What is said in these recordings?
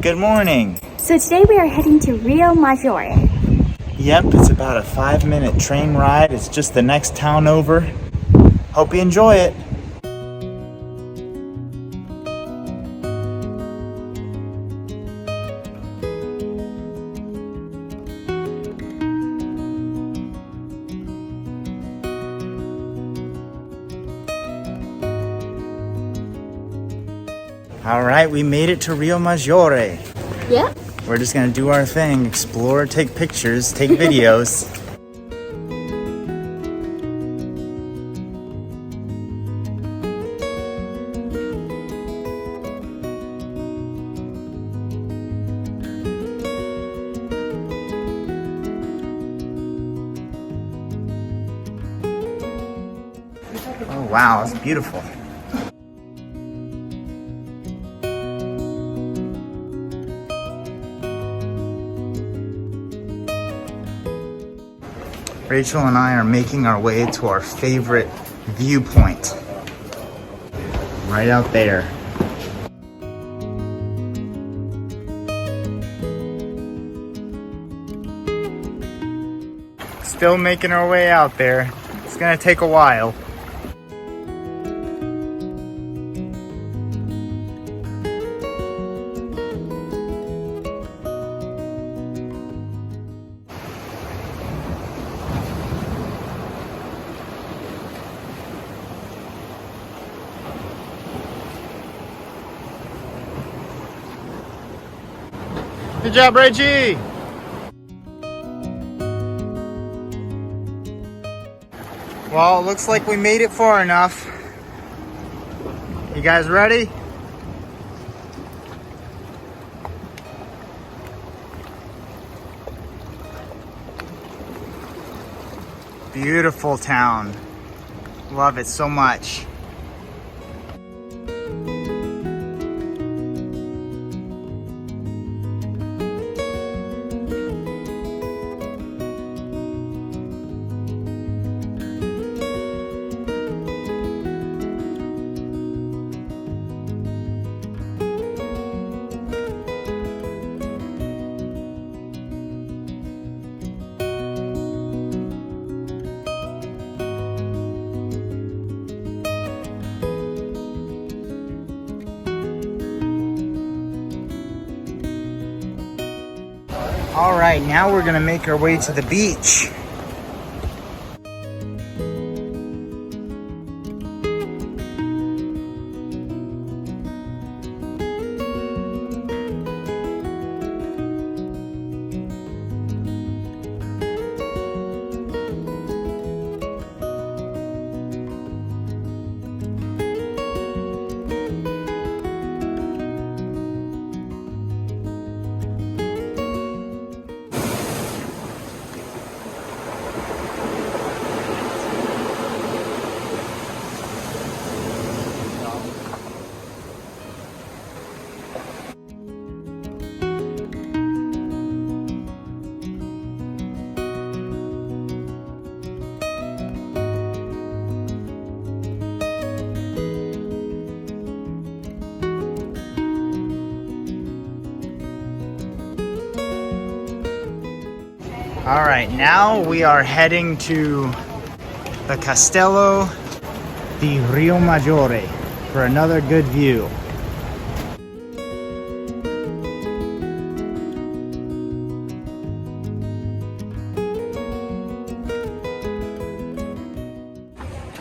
Good morning. So today we are heading to Riomaggiore. Yep, it's about a 5-minute train ride. It's just the next town over. Hope you enjoy it. All right, we made it to Riomaggiore. Yep. We're just gonna do our thing, explore, take pictures, take videos. Oh wow, it's beautiful. Rachel and I are making our way to our favorite viewpoint. Right out there. Still making our way out there. It's gonna take a while. Good job, Reggie! Well, it looks like we made it far enough. You guys ready? Beautiful town. Love it so much. All right, now we're gonna make our way to the beach. All right, now we are heading to the Castello di Riomaggiore for another good view.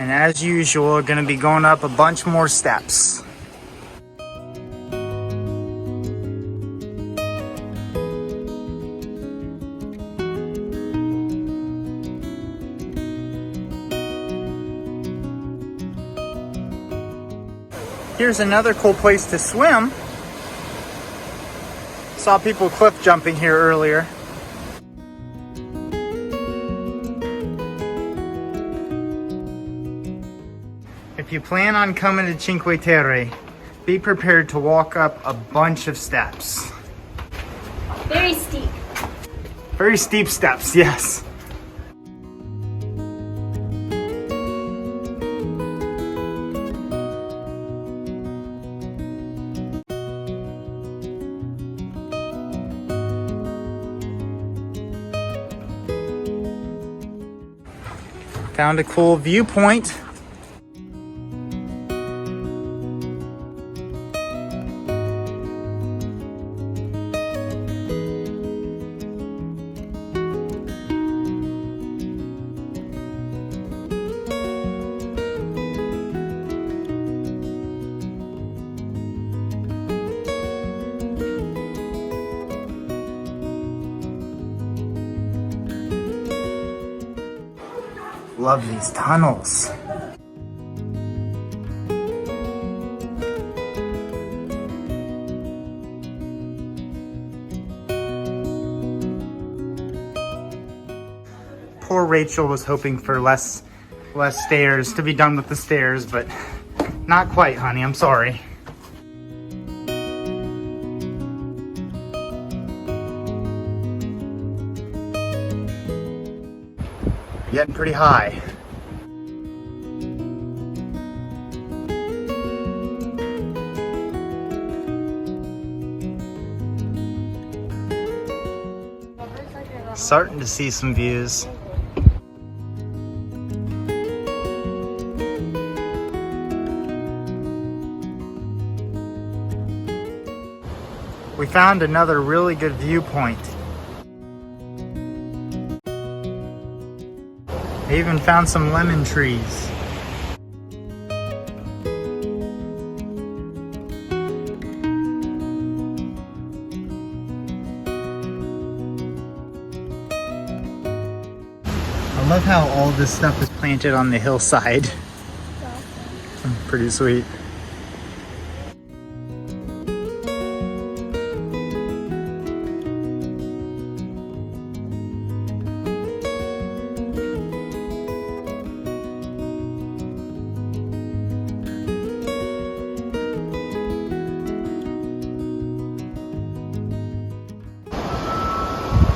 And as usual, we're gonna be going up a bunch more steps. Here's another cool place to swim. Saw people cliff jumping here earlier. If you plan on coming to Cinque Terre, be prepared to walk up a bunch of steps. Very steep. Very steep steps, yes. Found a cool viewpoint. Love these tunnels. Poor Rachel was hoping for less stairs, to be done with the stairs, but not quite, honey. I'm sorry. Getting pretty high. Starting to see some views. We found another really good viewpoint. I even found some lemon trees. I love how all this stuff is planted on the hillside. Awesome. Pretty sweet.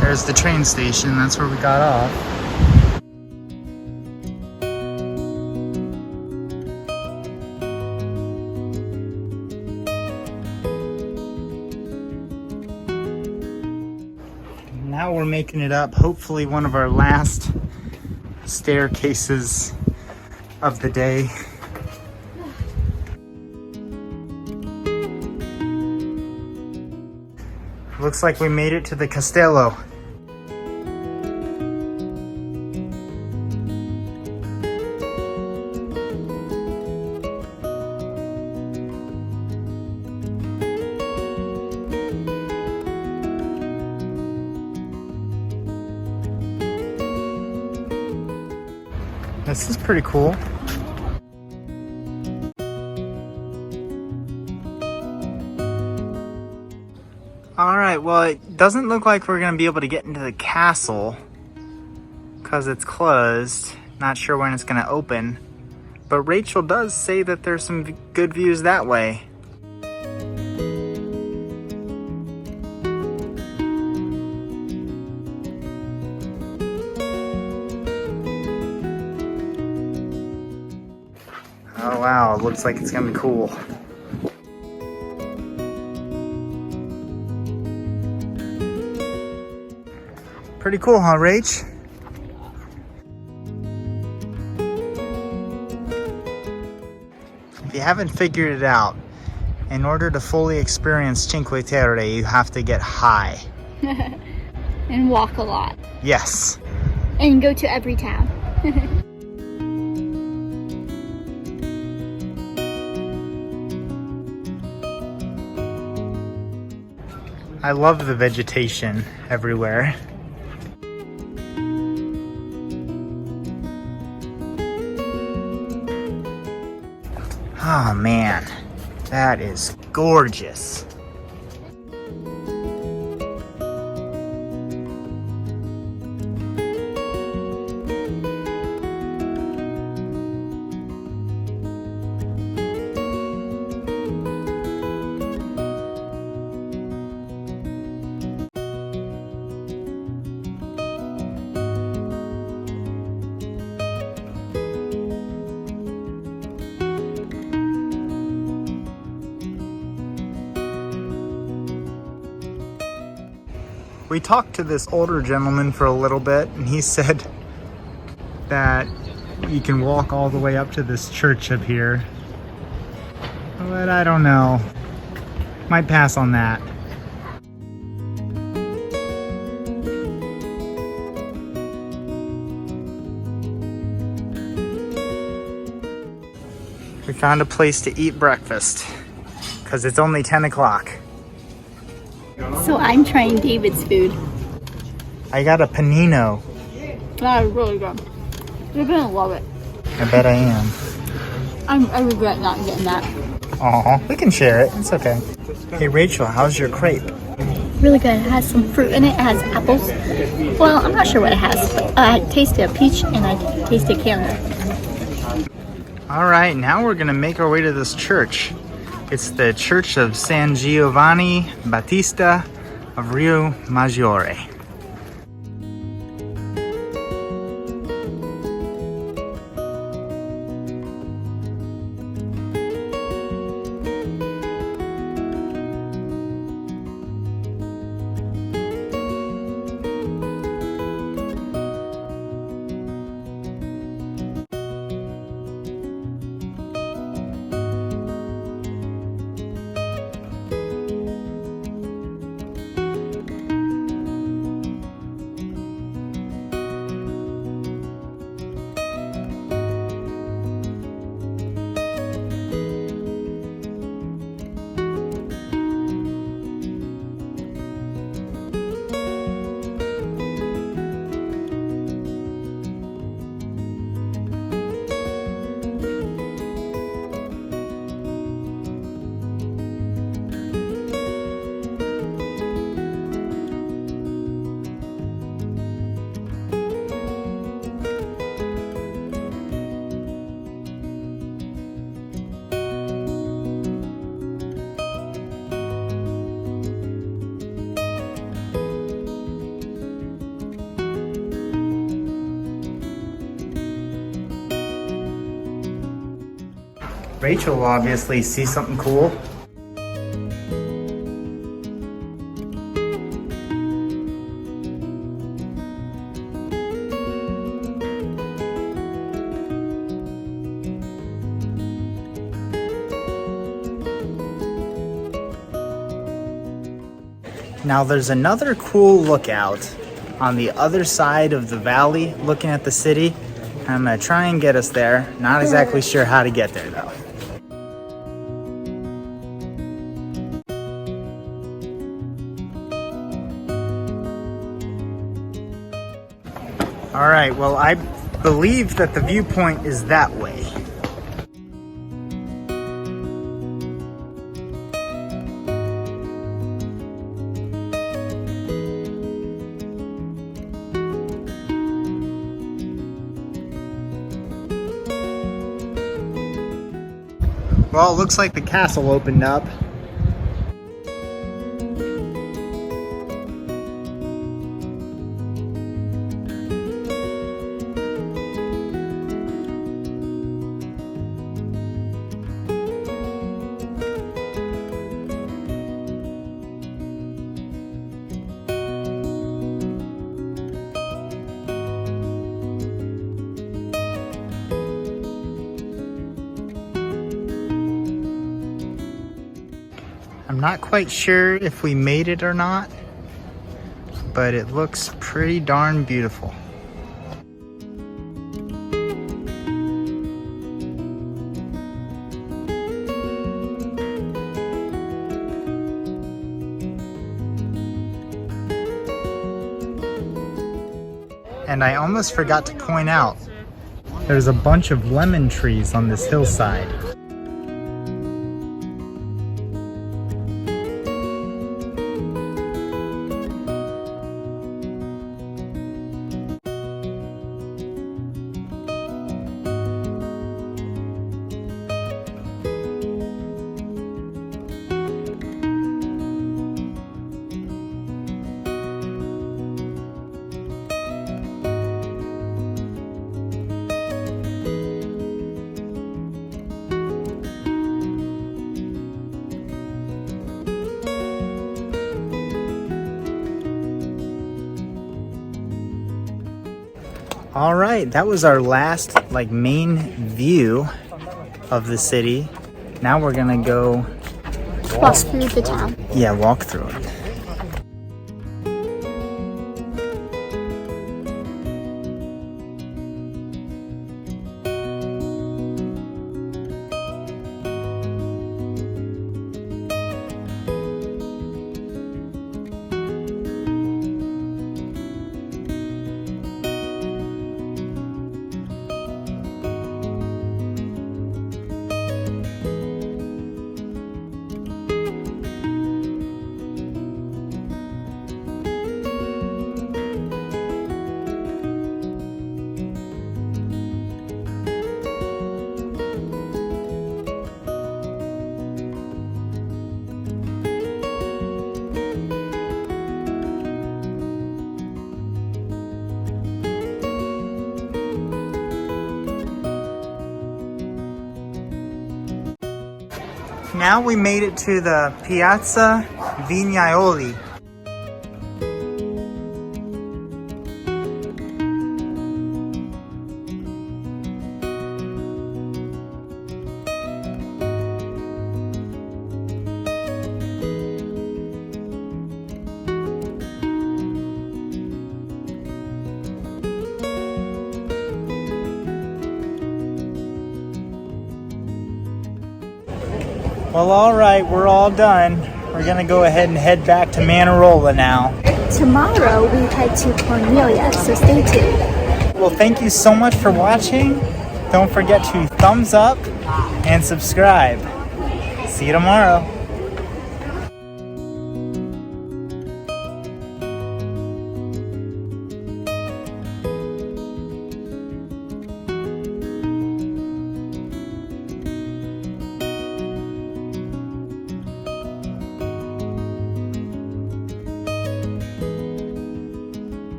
There's the train station, that's where we got off. Now we're making it up, hopefully one of our last staircases of the day. Looks like we made it to the Castello. This is pretty cool. Alright, well, it doesn't look like we're going to be able to get into the castle because it's closed. Not sure when it's going to open. But Rachel does say that there's some good views that way. Oh wow, it looks like it's gonna be cool. Pretty cool, huh, Rach? If you haven't figured it out, in order to fully experience Cinque Terre, you have to get high. And walk a lot. Yes. And go to every town. I love the vegetation everywhere. Oh man, that is gorgeous. We talked to this older gentleman for a little bit, and he said that you can walk all the way up to this church up here. But I don't know. Might pass on that. We found a place to eat breakfast because it's only 10 o'clock. So I'm trying David's food. I got a panino. That is really good. You're gonna love it. I bet I am. I regret not getting that. Aw, we can share it. It's okay. Hey Rachel, how's your crepe? Really good. It has some fruit in it. It has apples. Well, I'm not sure what it has, but I tasted a peach and I tasted caramel. All right, now we're gonna make our way to this church. It's the Church of San Giovanni Battista of Riomaggiore. Rachel will obviously see something cool. Now there's another cool lookout on the other side of the valley looking at the city. I'm gonna try and get us there. Not exactly sure how to get there though. All right, well, I believe that the viewpoint is that way. Well, it looks like the castle opened up. I'm not quite sure if we made it or not, but it looks pretty darn beautiful. And I almost forgot to point out, there's a bunch of lemon trees on this hillside. All right, that was our last like main view of the city. Now we're gonna go Walk through the town. Yeah, walk through it. Now we made it to the Piazza Vignaioli. Well, all right, we're all done. We're gonna go ahead and head back to Manarola now. Tomorrow we head to Cornelia, so stay tuned. Well, thank you so much for watching. Don't forget to thumbs up and subscribe. See you tomorrow.